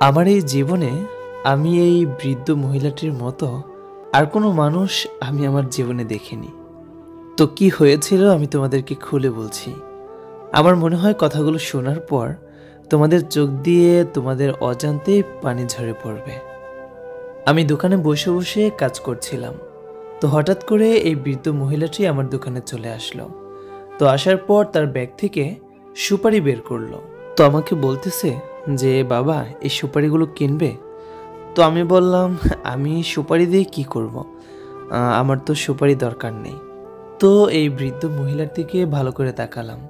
আমার এই জীবনে আমি এই বৃদ্ধ মহিলাটির মতো আর কোনো মানুষ আমি আমার জীবনে দেখিনি। তো কি হয়েছিল আমি তোমাদেরকে খুলে বলছি। আমার মনে হয় কথাগুলো শোনার পর তোমাদের চোখ দিয়ে তোমাদের অজান্তেই পানি ঝরে পড়বে। আমি দোকানে বসে বসে কাজ করছিলাম। তো হঠাৎ করে এই বৃদ্ধ মহিলাটি আমার দোকানে চলে আসলো। তো আসার পর তার ব্যাগ থেকে সুপারি বের করলো। তো আমাকে বলতেছে যে বাবা এই সুপারিগুলো কিনবে। তো আমি বললাম আমি সুপারি দিয়ে কি করব, আমার তো সুপারি দরকার নেই। তো এই বৃদ্ধ মহিলার দিকে ভালো করে তাকালাম।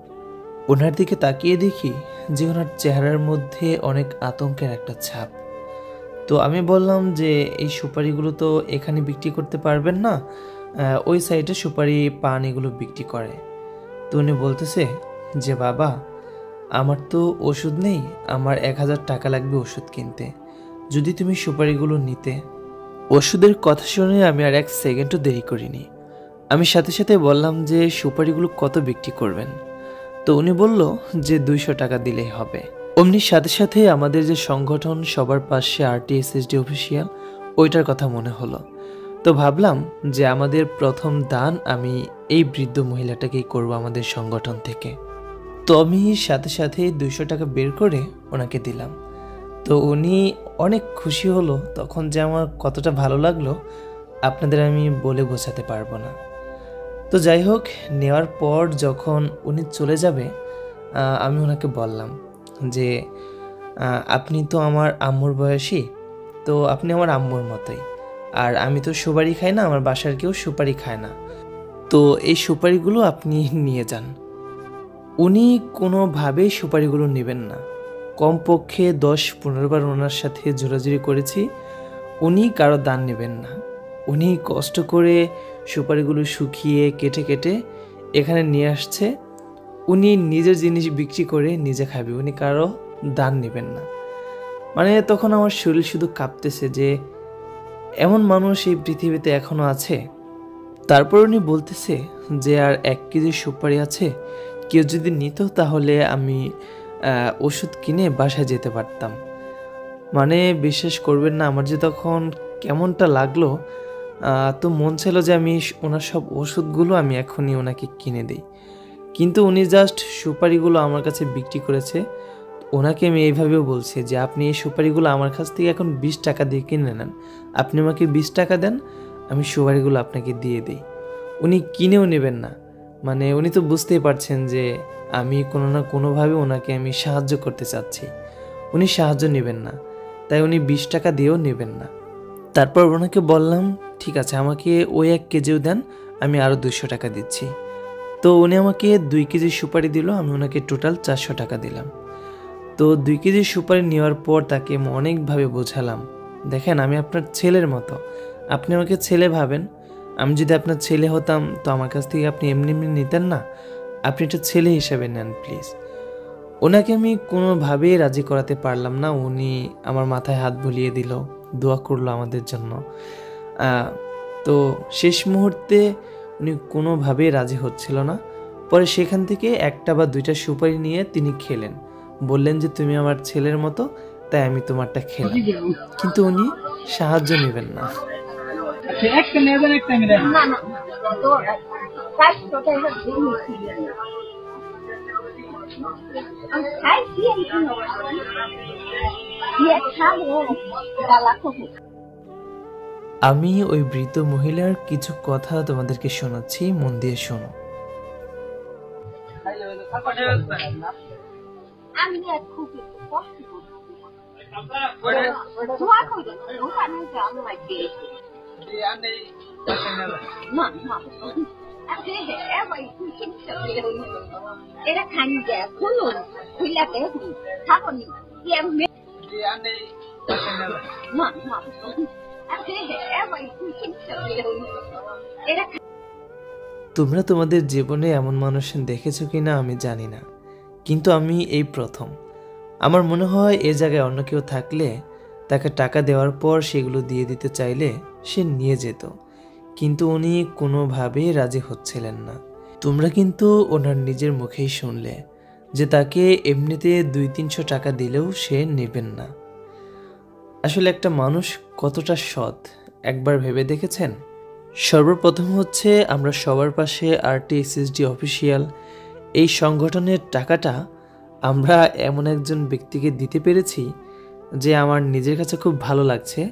ওনার দিকে তাকিয়ে দেখি যে ওনার চেহারার মধ্যে অনেক আতঙ্কের একটা ছাপ। তো আমি বললাম যে এই সুপারিগুলো তো এখানে বিক্রি করতে পারবেন না, ওই সাইডে সুপারি পান এগুলো বিক্রি করে। তো উনি বলতেছে যে বাবা আমার তো ওষুধ নেই, আমার 1000 টাকা লাগবে ওষুধ কিনতে, যদি তুমি সুপারিগুলো নিতে। ওষুধের কথা শুনে আমি আর 1 সেকেন্ডও দেরি করিনি। আমি সাথে সাথে বললাম যে সুপারিগুলো কত বিক্রি করবেন। তো উনি বলল যে 200 টাকা দিলেই হবে। অমনি সাথে সাথে আমাদের যে সংগঠন সবার পাশে RTSSD অফিসিয়াল, ওইটার কথা মনে হলো। তো ভাবলাম যে আমাদের প্রথম দান আমি এই বৃদ্ধ মহিলাটাকেই করব আমাদের সংগঠন থেকে। তো আমি সাথে সাথে 200 টাকা বের করে ওনাকে দিলাম। তো উনি অনেক খুশি হলো। তখন যে আমার কতটা ভালো লাগলো আপনাদের আমি বলে বোঝাতে পারবো না। তো যাই হোক, নেওয়ার পর যখন উনি চলে যাবে আমি ওনাকে বললাম যে আপনি তো আমার আম্মুর বয়সী, তো আপনি আমার আম্মুর মতোই। আর আমি তো সুপারি খাই না, আমার বাসার কেউ সুপারি খায় না, তো এই সুপারিগুলো আপনি নিয়ে যান। উনি কোনোভাবেই সুপারিগুলো নেবেন না। কমপক্ষে 10-15 বার ওনার সাথে জোরাজুরি করেছি, উনি কারো দান নেবেন না। উনি কষ্ট করে সুপারিগুলো শুকিয়ে কেটে কেটে এখানে নিয়ে আসছে। উনি নিজের জিনিস বিক্রি করে নিজে খাবে, উনি কারো দান নেবেন না। মানে তখন আমার শরীর শুধু কাঁপতেছে যে এমন মানুষ এই পৃথিবীতে এখনো আছে। তারপর উনি বলতেছে যে আর 1 কেজি সুপারি আছে, কেউ যদি নিত তাহলে আমি ওষুধ কিনে বাসায় যেতে পারতাম। মানে বিশ্বাস করবেন না, আমার যে তখন কেমনটা লাগলো। তো মন ছিল যে আমি ওনার সব ওষুধগুলো আমি এখনই ওনাকে কিনে দিই, কিন্তু উনি জাস্ট সুপারিগুলো আমার কাছে বিক্রি করেছে। ওনাকে আমি এইভাবেও বলছি যে আপনি এই সুপারিগুলো আমার কাছ থেকে এখন 20 টাকা দিয়ে কিনে নেন, আপনি আমাকে 20 টাকা দেন, আমি সুপারিগুলো আপনাকে দিয়ে দিই। উনি কিনেও নেবেন না। মানে উনি তো বুঝতেই পারছেন যে আমি কোনো না কোনোভাবে ওনাকে আমি সাহায্য করতে চাচ্ছি, উনি সাহায্য নেবেন না, তাই উনি 20 টাকা দিয়েও নেবেন না। তারপর ওনাকে বললাম ঠিক আছে আমাকে ওই 1 কেজিও দেন, আমি আরও 200 টাকা দিচ্ছি। তো উনি আমাকে 2 কেজি সুপারি দিল, আমি ওনাকে টোটাল 400 টাকা দিলাম। তো 2 কেজি সুপারি নেওয়ার পর তাকে অনেকভাবে বোঝালাম, দেখেন আমি আপনার ছেলের মতো, আপনি আমাকে ছেলে ভাবেন। আমি যদি আপনার ছেলে হতাম তো আমার কাছ থেকে আপনি এমনি এমনি নিতেন না, আপনি একটা ছেলে হিসেবে নেন প্লিজ। ওনাকে আমি কোনোভাবেই রাজি করাতে পারলাম না। উনি আমার মাথায় হাত বুলিয়ে দিল, দোয়া করলো আমাদের জন্য। তো শেষ মুহূর্তে উনি কোনোভাবেই রাজি হচ্ছিল না। পরে সেখান থেকে 1টা বা 2টা সুপারি নিয়ে তিনি খেলেন, বললেন যে তুমি আমার ছেলের মতো, তাই আমি তোমারটা খেলাম। কিন্তু উনি সাহায্য নেবেন না। আমি ওই বৃদ্ধ মহিলার কিছু কথা তোমাদেরকে শোনাচ্ছি, মন দিয়ে শোনো। তোমরা তোমাদের জীবনে এমন মানুষ দেখেছো কিনা আমি জানি না, কিন্তু আমি এই প্রথম। আমার মনে হয় এ জায়গায় অন্য কেউ থাকলে তাকে টাকা দেওয়ার পর সেগুলো দিয়ে দিতে চাইলে সে নিয়ে যেত, কিন্তু উনি কোনোভাবেই রাজি হচ্ছিলেন না। তোমরা কিন্তু ওনার নিজের মুখেই শুনলে যে তাকে এমনিতে 200-300 টাকা দিলেও সে নেবেন না। আসলে একটা মানুষ কতটা সৎ একবার ভেবে দেখেছেন? সর্বপ্রথম হচ্ছে আমরা সবার পাশে RTSSD অফিসিয়াল এই সংগঠনের টাকাটা আমরা এমন একজন ব্যক্তিকে দিতে পেরেছি যে আমার নিজের কাছে খুব ভালো লাগছে।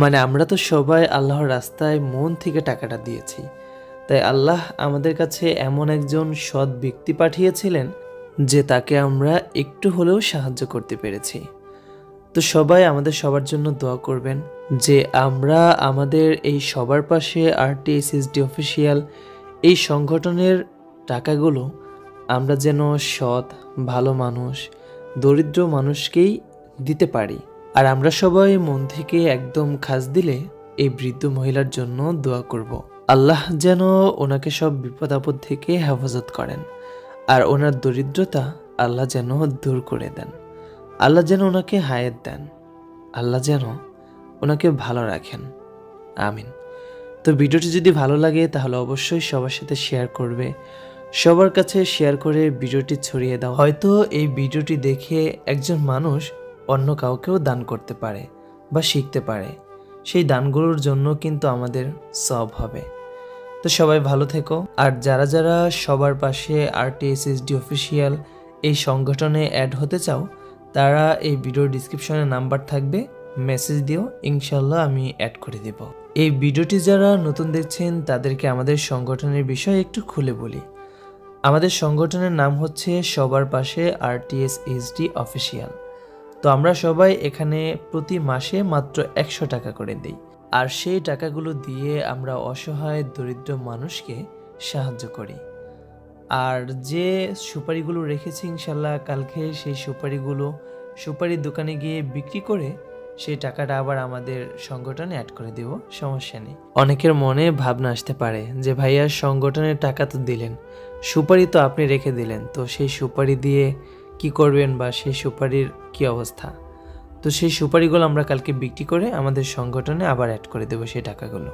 মানে আমরা তো সবাই আল্লাহর রাস্তায় মন থেকে টাকাটা দিয়েছি, তাই আল্লাহ আমাদের কাছে এমন একজন সৎ ব্যক্তি পাঠিয়েছিলেন যে তাকে আমরা একটু হলেও সাহায্য করতে পেরেছি। তো সবাই আমাদের সবার জন্য দোয়া করবেন যে আমরা আমাদের এই সবার পাশে RTSSD অফিসিয়াল এই সংগঠনের টাকাগুলো আমরা যেন সৎ ভালো মানুষ দরিদ্র মানুষকেই দিতে পারি। আর আমরা সবাই মন থেকে একদম খাস দিলে এই বৃদ্ধ মহিলার জন্য দোয়া করব। আল্লাহ যেন ওনাকে সব বিপদ আপদ থেকে হেফাজত করেন, আর ওনার দরিদ্রতা আল্লাহ যেন দূর করে দেন। আল্লাহ যেন ওনাকে হায়াত দেন, আল্লাহ যেন ওনাকে ভালো রাখেন, আমিন। তো ভিডিওটি যদি ভালো লাগে তাহলে অবশ্যই সবার সাথে শেয়ার করবে, সবার কাছে শেয়ার করে ভিডিওটি ছড়িয়ে দাও। হয়তো এই ভিডিওটি দেখে একজন মানুষ অন্য কাউকেও দান করতে পারে বা শিখতে পারে, সেই দানগুলোর জন্য কিন্তু আমাদের সওয়াব হবে। তো সবাই ভালো থেকো। আর যারা যারা সবার পাশে RTSSD অফিসিয়াল এই সংগঠনে অ্যাড হতে চাও তারা এই ভিডিওর ডিসক্রিপশনে নাম্বার থাকবে, মেসেজ দিও, ইনশাল্লাহ আমি অ্যাড করে দেব। এই ভিডিওটি যারা নতুন দেখছেন তাদেরকে আমাদের সংগঠনের বিষয়ে একটু খুলে বলি। আমাদের সংগঠনের নাম হচ্ছে সবার পাশে RTSSD অফিসিয়াল। তো আমরা সবাই এখানে প্রতি মাসে মাত্র 100 টাকা করে দিই, আর সেই টাকাগুলো দিয়ে আমরা অসহায় দরিদ্র মানুষকে সাহায্য করি। আর যে সুপারিগুলো রেখেছি ইনশাল্লাহ কালকে সেই সুপারির দোকানে গিয়ে বিক্রি করে সেই টাকাটা আবার আমাদের সংগঠনে অ্যাড করে দেব, সমস্যা নেই। অনেকের মনে ভাবনা আসতে পারে যে ভাইয়া সংগঠনের টাকা তো দিলেন, সুপারি তো আপনি রেখে দিলেন, তো সেই সুপারি দিয়ে কি করবেন বা সেই সুপারির কি অবস্থা? তো সেই সুপারিগুলো আমরা কালকে বিক্রি করে আমাদের সংগঠনে আবার অ্যাড করে দেবো সেই টাকাগুলো।